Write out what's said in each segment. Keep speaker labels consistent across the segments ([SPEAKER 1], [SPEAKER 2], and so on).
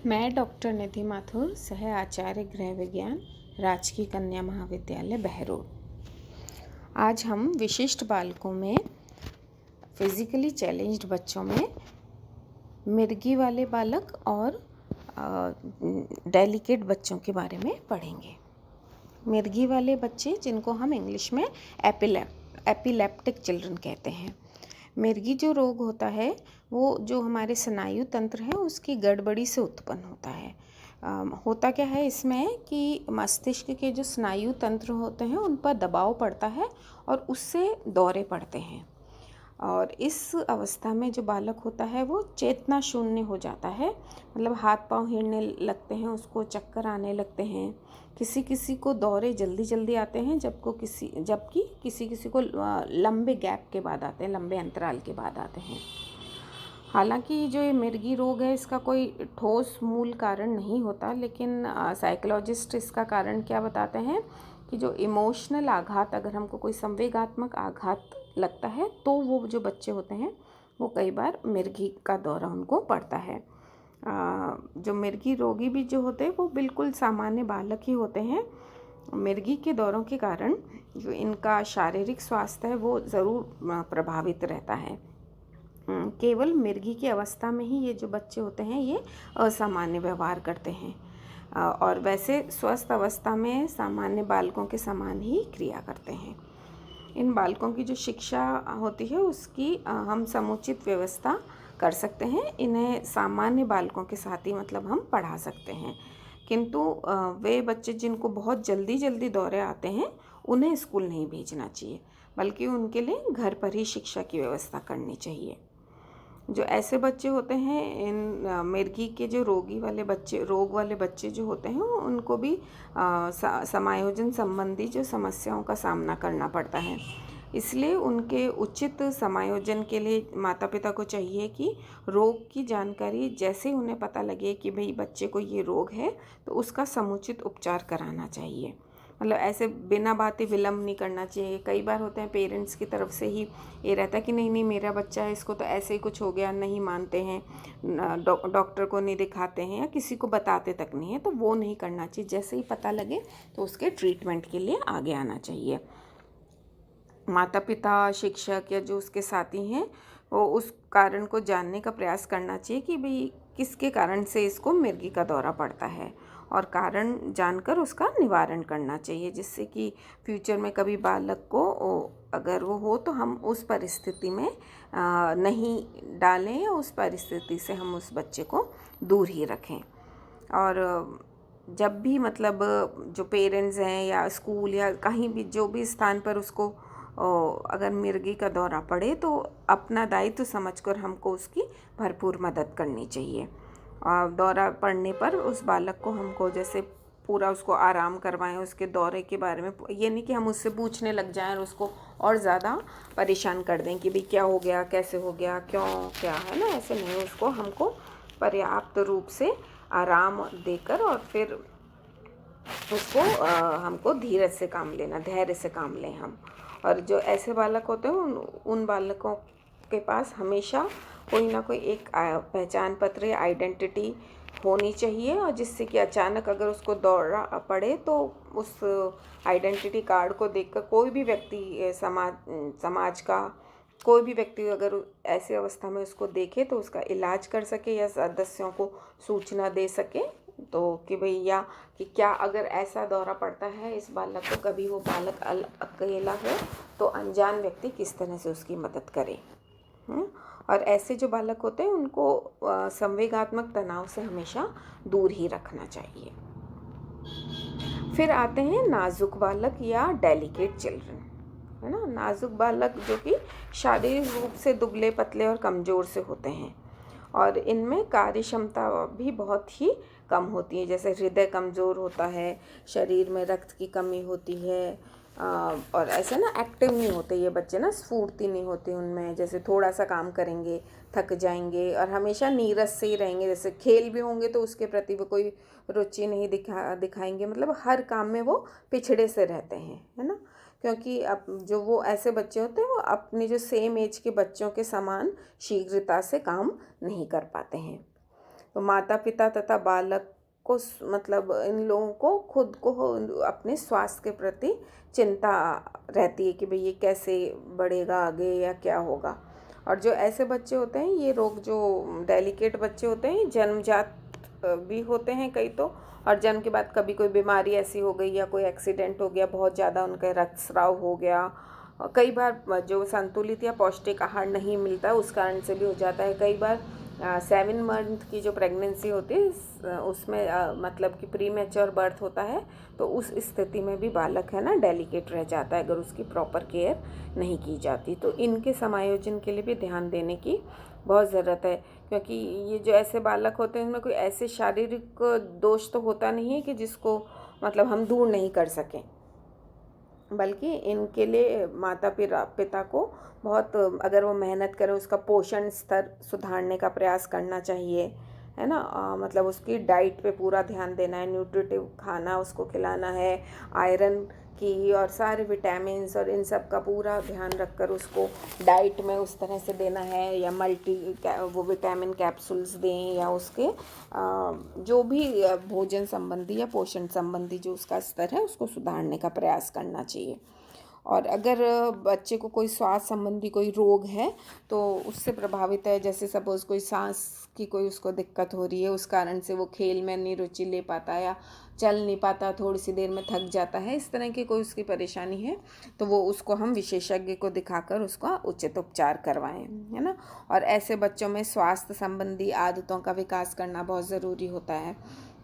[SPEAKER 1] मैं डॉक्टर निधि माथुर, सह आचार्य गृह विज्ञान, राजकीय कन्या महाविद्यालय बहरोड। आज हम विशिष्ट बालकों में फिजिकली चैलेंज्ड बच्चों में मिर्गी वाले बालक और डेलिकेट बच्चों के बारे में पढ़ेंगे। मिर्गी वाले बच्चे, जिनको हम इंग्लिश में एपिलेप्टिक चिल्ड्रन कहते हैं। मिर्गी जो रोग होता है वो जो हमारे स्नायु तंत्र है उसकी गड़बड़ी से उत्पन्न होता है। होता क्या है इसमें कि मस्तिष्क के जो स्नायु तंत्र होते हैं उन पर दबाव पड़ता है और उससे दौरे पड़ते हैं। और इस अवस्था में जो बालक होता है वो चेतना शून्य हो जाता है, मतलब हाथ पांव हिलने लगते हैं, उसको चक्कर आने लगते हैं। किसी किसी को दौरे जल्दी जल्दी आते हैं, जबकि किसी किसी को लंबे गैप के बाद आते हैं, लंबे अंतराल के बाद आते हैं। हालांकि जो ये मिर्गी रोग है इसका कोई ठोस मूल कारण नहीं होता, लेकिन साइकोलॉजिस्ट इसका कारण क्या बताते हैं कि जो इमोशनल आघात, अगर हमको कोई संवेगात्मक आघात लगता है तो वो जो बच्चे होते हैं वो कई बार मिर्गी का दौरा उनको पड़ता है। जो मिर्गी रोगी भी जो होते हैं वो बिल्कुल सामान्य बालक ही होते हैं। मिर्गी के दौरों के कारण जो इनका शारीरिक स्वास्थ्य है वो ज़रूर प्रभावित रहता है। केवल मिर्गी की अवस्था में ही ये जो बच्चे होते हैं ये असामान्य व्यवहार करते हैं, और वैसे स्वस्थ अवस्था में सामान्य बालकों के समान ही क्रिया करते हैं। इन बालकों की जो शिक्षा होती है उसकी हम समुचित व्यवस्था कर सकते हैं। इन्हें सामान्य बालकों के साथ ही मतलब हम पढ़ा सकते हैं, किंतु वे बच्चे जिनको बहुत जल्दी जल्दी दौरे आते हैं उन्हें स्कूल नहीं भेजना चाहिए, बल्कि उनके लिए घर पर ही शिक्षा की व्यवस्था करनी चाहिए। जो ऐसे बच्चे होते हैं, इन मिर्गी के जो रोग वाले बच्चे जो होते हैं उनको भी समायोजन संबंधी जो समस्याओं का सामना करना पड़ता है। इसलिए उनके उचित समायोजन के लिए माता पिता को चाहिए कि रोग की जानकारी जैसे उन्हें पता लगे कि भाई बच्चे को ये रोग है तो उसका समुचित उपचार कराना चाहिए। मतलब ऐसे बिना बातें विलम्ब नहीं करना चाहिए। कई बार होते हैं पेरेंट्स की तरफ से ही ये रहता है कि नहीं मेरा बच्चा है, इसको तो ऐसे ही कुछ हो गया, नहीं मानते हैं, डॉक्टर को नहीं दिखाते हैं या किसी को बताते तक नहीं है। तो वो नहीं करना चाहिए। जैसे ही पता लगे तो उसके ट्रीटमेंट के लिए आगे आना चाहिए। माता पिता, शिक्षक या जो उसके साथी हैं वो उस कारण को जानने का प्रयास करना चाहिए कि भाई किसके कारण से इसको मिर्गी का दौरा पड़ता है, और कारण जानकर उसका निवारण करना चाहिए, जिससे कि फ्यूचर में कभी बालक को अगर वो हो तो हम उस परिस्थिति में नहीं डालें या उस परिस्थिति से हम उस बच्चे को दूर ही रखें। और जब भी मतलब जो पेरेंट्स हैं या स्कूल या कहीं भी जो भी स्थान पर उसको अगर मिर्गी का दौरा पड़े तो अपना दायित्व समझकर हमको उसकी भरपूर मदद करनी चाहिए। और दौरा पड़ने पर उस बालक को हमको जैसे पूरा उसको आराम करवाएं, उसके दौरे के बारे में। ये नहीं कि हम उससे पूछने लग जाएं और उसको और ज़्यादा परेशान कर दें कि भाई क्या हो गया, कैसे हो गया, क्यों, क्या है ना, ऐसे नहीं। उसको हमको पर्याप्त रूप से आराम देकर और फिर उसको हमको धीरज से काम लेना, धैर्य से काम लें हम। और जो ऐसे बालक होते हैं उन बालकों के पास हमेशा कोई ना कोई एक पहचान पत्र या आइडेंटिटी होनी चाहिए, और जिससे कि अचानक अगर उसको दौरा पड़े तो उस आइडेंटिटी कार्ड को देखकर कोई भी व्यक्ति समाज का कोई भी व्यक्ति अगर ऐसी अवस्था में उसको देखे तो उसका इलाज कर सके या सदस्यों को सूचना दे सके। तो कि भैया कि क्या अगर ऐसा दौरा पड़ता है इस बालक को, कभी वो बालक अकेला हो तो अनजान व्यक्ति किस तरह से उसकी मदद करे। और ऐसे जो बालक होते हैं उनको संवेगात्मक तनाव से हमेशा दूर ही रखना चाहिए। फिर आते हैं नाजुक बालक या डेलिकेट चिल्ड्रन, है ना। नाजुक बालक जो कि शारीरिक रूप से दुबले पतले और कमज़ोर से होते हैं, और इनमें कार्य क्षमता भी बहुत ही कम होती है। जैसे हृदय कमज़ोर होता है, शरीर में रक्त की कमी होती है, और ऐसे ना एक्टिव नहीं होते ये बच्चे ना, स्फूर्ति नहीं होती उनमें। जैसे थोड़ा सा काम करेंगे थक जाएंगे और हमेशा नीरस से ही रहेंगे। जैसे खेल भी होंगे तो उसके प्रति वो कोई रुचि नहीं दिखाएंगे, मतलब हर काम में वो पिछड़े से रहते हैं, है ना। क्योंकि अब जो वो ऐसे बच्चे होते हैं वो अपने जो सेम एज के बच्चों के समान शीघ्रता से काम नहीं कर पाते हैं। तो माता पिता तथा बालक को मतलब इन लोगों को खुद को अपने स्वास्थ्य के प्रति चिंता रहती है कि भाई ये कैसे बढ़ेगा आगे या क्या होगा। और जो ऐसे बच्चे होते हैं, ये रोग जो डेलिकेट बच्चे होते हैं, जन्मजात भी होते हैं कई तो, और जन्म के बाद कभी कोई बीमारी ऐसी हो गई या कोई एक्सीडेंट हो गया, बहुत ज़्यादा उनका रक्तस्राव हो गया, कई बार जो संतुलित या पौष्टिक आहार नहीं मिलता उस कारण से भी हो जाता है। कई बार 7 मंथ की जो प्रेगनेंसी होती है उसमें मतलब कि प्री मैच्योर बर्थ होता है, तो उस स्थिति में भी बालक है ना डेलिकेट रह जाता है अगर उसकी प्रॉपर केयर नहीं की जाती। तो इनके समायोजन के लिए भी ध्यान देने की बहुत ज़रूरत है, क्योंकि ये जो ऐसे बालक होते हैं उनमें कोई ऐसे शारीरिक दोष तो होता नहीं है कि जिसको मतलब हम दूर नहीं कर सकें, बल्कि इनके लिए माता पिता को बहुत, अगर वो मेहनत करें, उसका पोषण स्तर सुधारने का प्रयास करना चाहिए, है ना। मतलब उसकी डाइट पे पूरा ध्यान देना है, न्यूट्रिटिव खाना उसको खिलाना है, आयरन की और सारे विटामिन्स और इन सब का पूरा ध्यान रखकर उसको डाइट में उस तरह से देना है, या वो विटामिन कैप्सूल्स दें, या उसके जो भी भोजन संबंधी या पोषण संबंधी जो उसका स्तर है उसको सुधारने का प्रयास करना चाहिए। और अगर बच्चे को कोई स्वास्थ्य संबंधी कोई रोग है तो उससे प्रभावित है, जैसे सपोज़ कोई सांस की कोई उसको दिक्कत हो रही है, उस कारण से वो खेल में नहीं रुचि ले पाता या चल नहीं पाता, थोड़ी सी देर में थक जाता है, इस तरह की कोई उसकी परेशानी है, तो वो उसको हम विशेषज्ञ को दिखाकर उसका उचित उपचार करवाएं, है ना। और ऐसे बच्चों में स्वास्थ्य संबंधी आदतों का विकास करना बहुत ज़रूरी होता है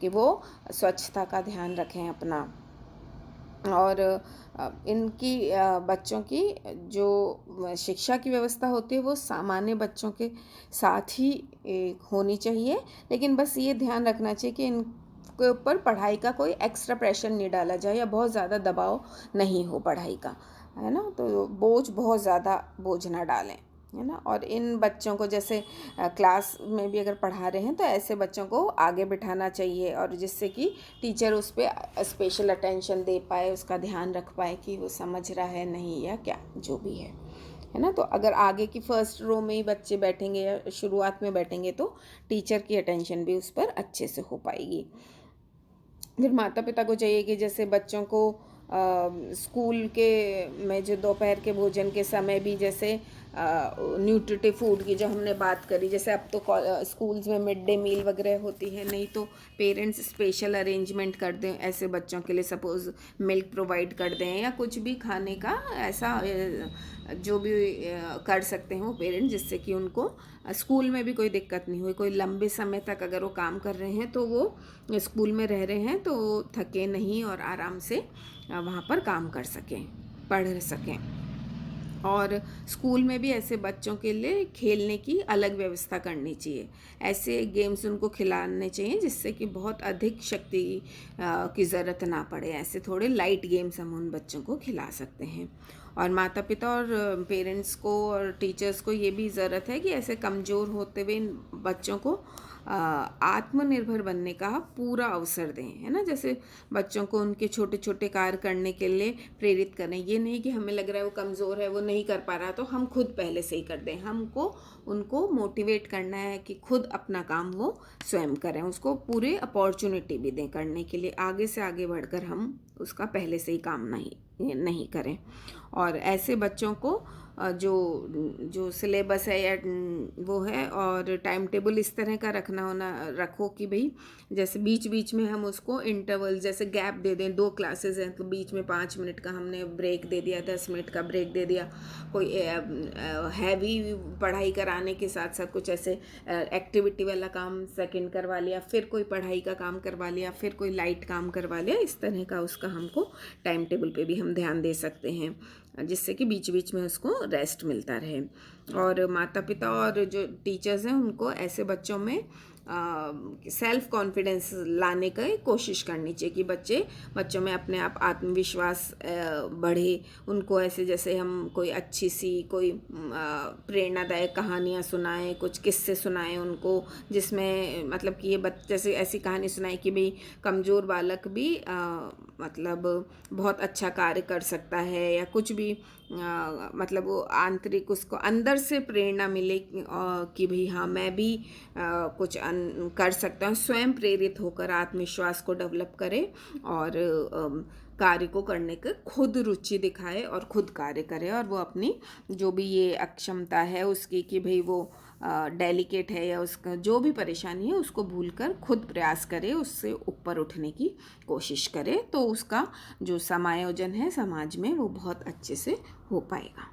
[SPEAKER 1] कि वो स्वच्छता का ध्यान रखें अपना। और इनकी बच्चों की जो शिक्षा की व्यवस्था होती है वो सामान्य बच्चों के साथ ही होनी चाहिए, लेकिन बस ये ध्यान रखना चाहिए कि इनके ऊपर पढ़ाई का कोई एक्स्ट्रा प्रेशर नहीं डाला जाए या बहुत ज़्यादा दबाव नहीं हो पढ़ाई का, है ना। तो बहुत ज़्यादा बोझ ना डालें, है ना। और इन बच्चों को जैसे क्लास में भी अगर पढ़ा रहे हैं तो ऐसे बच्चों को आगे बिठाना चाहिए, और जिससे कि टीचर उस पर स्पेशल अटेंशन दे पाए, उसका ध्यान रख पाए कि वो समझ रहा है नहीं या क्या जो भी है ना। तो अगर आगे की फर्स्ट रो में ही बच्चे बैठेंगे या शुरुआत में बैठेंगे तो टीचर की अटेंशन भी उस पर अच्छे से हो पाएगी। फिर माता पिता को चाहिए कि जैसे बच्चों को स्कूल के में जो दोपहर के भोजन के समय भी जैसे न्यूट्रिटिव फूड की जो हमने बात करी, जैसे अब तो स्कूल्स में मिड डे मील वगैरह होती है, नहीं तो पेरेंट्स स्पेशल अरेंजमेंट कर दें ऐसे बच्चों के लिए, सपोज़ मिल्क प्रोवाइड कर दें या कुछ भी खाने का ऐसा जो भी कर सकते हैं वो पेरेंट्स, जिससे कि उनको स्कूल में भी कोई दिक्कत नहीं हुई। कोई लंबे समय तक अगर वो काम कर रहे हैं तो वो स्कूल में रह रहे हैं तो थके नहीं और आराम से वहाँ पर काम कर सकें, पढ़ सकें। और स्कूल में भी ऐसे बच्चों के लिए खेलने की अलग व्यवस्था करनी चाहिए, ऐसे गेम्स उनको खिलाने चाहिए जिससे कि बहुत अधिक शक्ति की ज़रूरत ना पड़े, ऐसे थोड़े लाइट गेम्स हम उन बच्चों को खिला सकते हैं। और माता पिता और पेरेंट्स को और टीचर्स को ये भी ज़रूरत है कि ऐसे कमज़ोर होते हुए इन बच्चों को आत्मनिर्भर बनने का पूरा अवसर दें, है ना। जैसे बच्चों को उनके छोटे छोटे कार्य करने के लिए प्रेरित करें, ये नहीं कि हमें लग रहा है वो कमज़ोर है, वो नहीं कर पा रहा तो हम खुद पहले से ही कर दें। हमको उनको मोटिवेट करना है कि खुद अपना काम वो स्वयं करें, उसको पूरे अपॉर्चुनिटी भी दें करने के लिए, आगे से आगे बढ़कर हम उसका पहले से ही काम नहीं करें। और ऐसे बच्चों को जो सिलेबस है या वो है और टाइम टेबल इस तरह का रखो कि भाई जैसे बीच बीच में हम उसको इंटरवल जैसे गैप दे दें, 2 क्लासेस हैं तो बीच में 5 मिनट का हमने ब्रेक दे दिया, 10 मिनट का ब्रेक दे दिया। कोई हैवी पढ़ाई कराने के साथ साथ कुछ ऐसे एक्टिविटी वाला काम सेकंड करवा लिया, फिर कोई पढ़ाई का काम करवा लिया, फिर कोई लाइट काम करवा लिया, इस तरह का उसका हमको टाइम टेबल पे भी हम ध्यान दे सकते हैं, जिससे कि बीच बीच में उसको रेस्ट मिलता रहे। और माता पिता और जो टीचर्स हैं उनको ऐसे बच्चों में सेल्फ कॉन्फिडेंस लाने की कोशिश करनी चाहिए कि बच्चों में अपने आप आत्मविश्वास बढ़े। उनको ऐसे जैसे हम कोई अच्छी सी कोई प्रेरणादायक कहानियाँ सुनाएं, कुछ किस्से सुनाएं उनको, जिसमें मतलब कि ये जैसे ऐसी कहानी सुनाएं कि भाई कमज़ोर बालक भी मतलब बहुत अच्छा कार्य कर सकता है, या कुछ भी मतलब वो आंतरिक उसको अंदर से प्रेरणा मिले कि भाई हाँ मैं भी कुछ कर सकता है, स्वयं प्रेरित होकर आत्मविश्वास को डेवलप करे और कार्य को करने के खुद रुचि दिखाए और खुद कार्य करे, और वो अपनी जो भी ये अक्षमता है उसकी कि भाई वो डेलिकेट है या उसका जो भी परेशानी है उसको भूलकर खुद प्रयास करे, उससे ऊपर उठने की कोशिश करे, तो उसका जो समायोजन है समाज में वो बहुत अच्छे से हो पाएगा।